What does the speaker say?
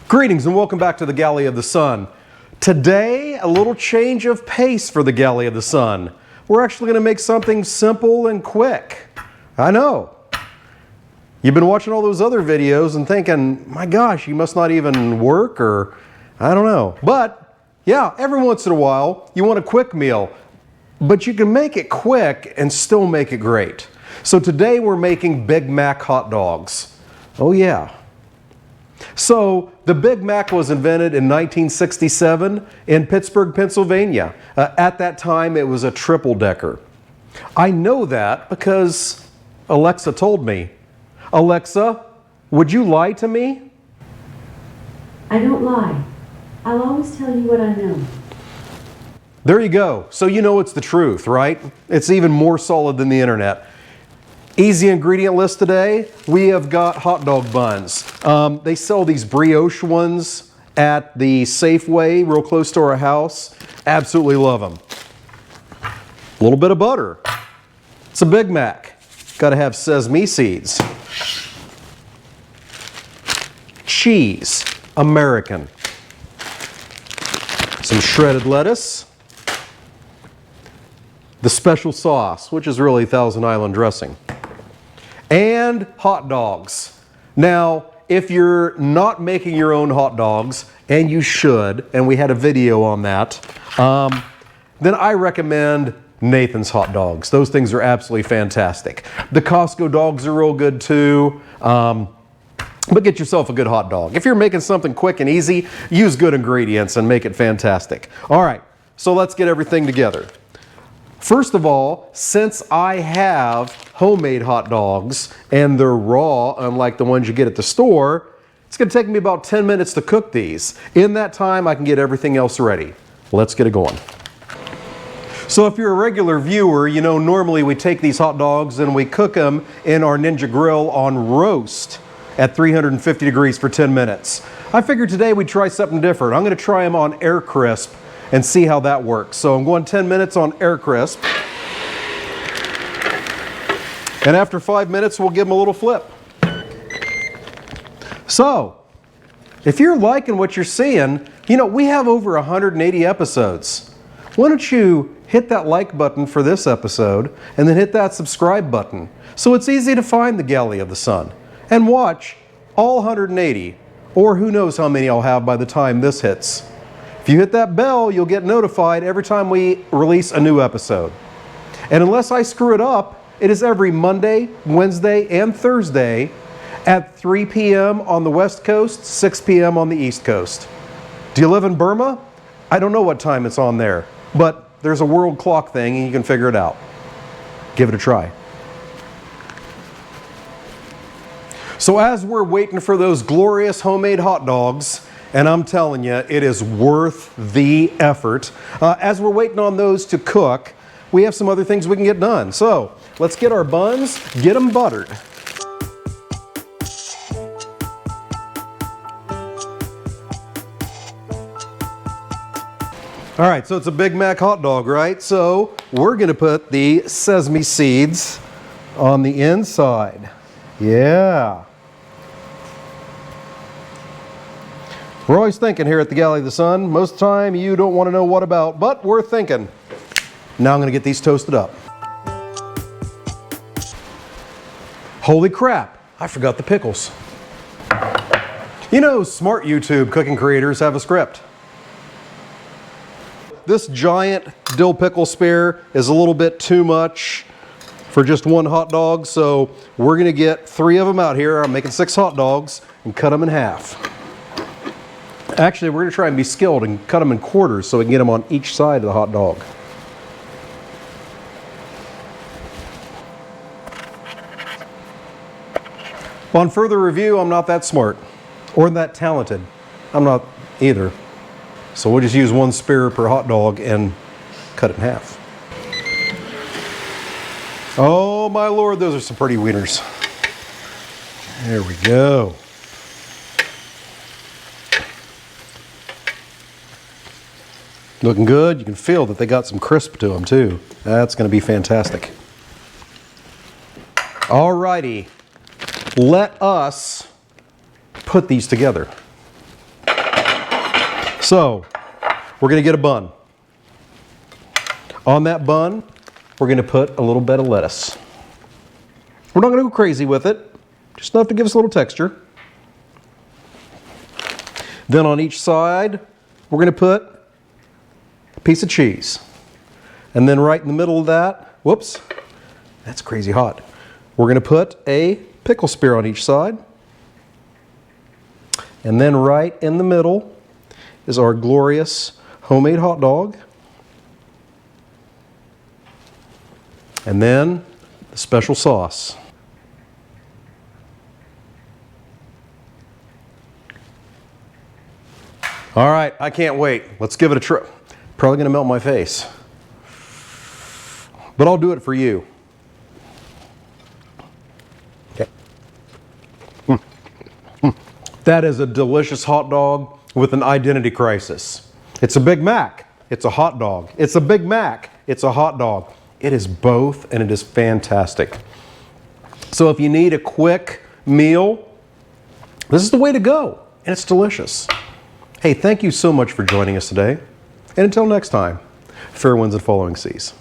Greetings and welcome back to the Galley of the Sun. Today, a little change of pace for the Galley of the Sun. We're actually going to make something simple and quick. I know. You've been watching all those other videos and thinking, my gosh, you must not even work, or I don't know. But yeah, every once in a while, you want a quick meal, but you can make it quick and still make it great. So today we're making Big Mac hot dogs. Oh yeah. So the Big Mac was invented in 1967 in Pittsburgh, Pennsylvania. At that time, it was a triple-decker. I know that because Alexa told me. Alexa, would you lie to me? I don't lie. I'll always tell you what I know. There you go. So you know it's the truth, right? It's even more solid than the internet. Easy ingredient list today. We have got hot dog buns. They sell these brioche ones at the Safeway real close to our house. Absolutely love them. A little bit of butter. It's a Big Mac. Got to have sesame seeds. Cheese, American. Some shredded lettuce. The special sauce, which is really Thousand Island dressing. And hot dogs. Now, if you're not making your own hot dogs, and you should, and we had a video on that, then I recommend Nathan's hot dogs. Those things are absolutely fantastic. The Costco dogs are real good too, but get yourself a good hot dog. If you're making something quick and easy, use good ingredients and make it fantastic. All right, so let's get everything together. First of all, since I have homemade hot dogs and they're raw, unlike the ones you get at the store, it's going to take me about 10 minutes to cook these. In that time, I can get everything else ready. Let's get it going. So if you're a regular viewer, you know normally we take these hot dogs and we cook them in our Ninja Grill on roast at 350 degrees for 10 minutes. I figured today we'd try something different. I'm going to try them on air crisp and see how that works. So I'm going 10 minutes on air crisp. And after 5 minutes, we'll give them a little flip. So, if you're liking what you're seeing, you know, we have over 180 episodes. Why don't you hit that like button for this episode and then hit that subscribe button so it's easy to find the Galley of the Sun and watch all 180, or who knows how many I'll have by the time this hits. If you hit that bell, you'll get notified every time we release a new episode. And unless I screw it up, it is every Monday, Wednesday, and Thursday at 3 p.m. on the West Coast, 6 p.m. on the East Coast. Do you live in Burma? I don't know what time it's on there, but there's a world clock thing and you can figure it out. Give it a try. So as we're waiting for those glorious homemade hot dogs, and I'm telling you, it is worth the effort. As we're waiting on those to cook, we have some other things we can get done. So let's get our buns, get them buttered. All right, so it's a Big Mac hot dog, right? So we're gonna put the sesame seeds on the inside. Yeah. We're always thinking here at the Galley of the Sun. Most of the time you don't want to know what about, but we're thinking. Now I'm going to get these toasted up. Holy crap, I forgot the pickles. You know, smart YouTube cooking creators have a script. This giant dill pickle spear is a little bit too much for just one hot dog, so we're going to get 3 of them out here. I'm making 6 hot dogs and cut them in half. Actually, we're going to try and be skilled and cut them in quarters so we can get them on each side of the hot dog. On further review, I'm not that smart or that talented. I'm not either. So we'll just use 1 spear per hot dog and cut it in half. Oh my Lord, those are some pretty wieners. There we go. Looking good. You can feel that they got some crisp to them too. That's going to be fantastic. Alrighty, let us put these together. So, we're going to get a bun. On that bun, we're going to put a little bit of lettuce. We're not going to go crazy with it, just enough to give us a little texture. Then on each side, we're going to put a piece of cheese. And then right in the middle of that, whoops, that's crazy hot. We're going to put a pickle spear on each side. And then right in the middle is our glorious homemade hot dog. And then the special sauce. All right, I can't wait. Let's give it a try. Probably gonna melt my face, but I'll do it for you. Okay. That is a delicious hot dog with an identity crisis. It's a Big Mac. It's a hot dog. It's a Big Mac. It's a hot dog. It is both, and it is fantastic. So if you need a quick meal, this is the way to go, and it's delicious. Hey, thank you so much for joining us today. And until next time, fair winds and following seas.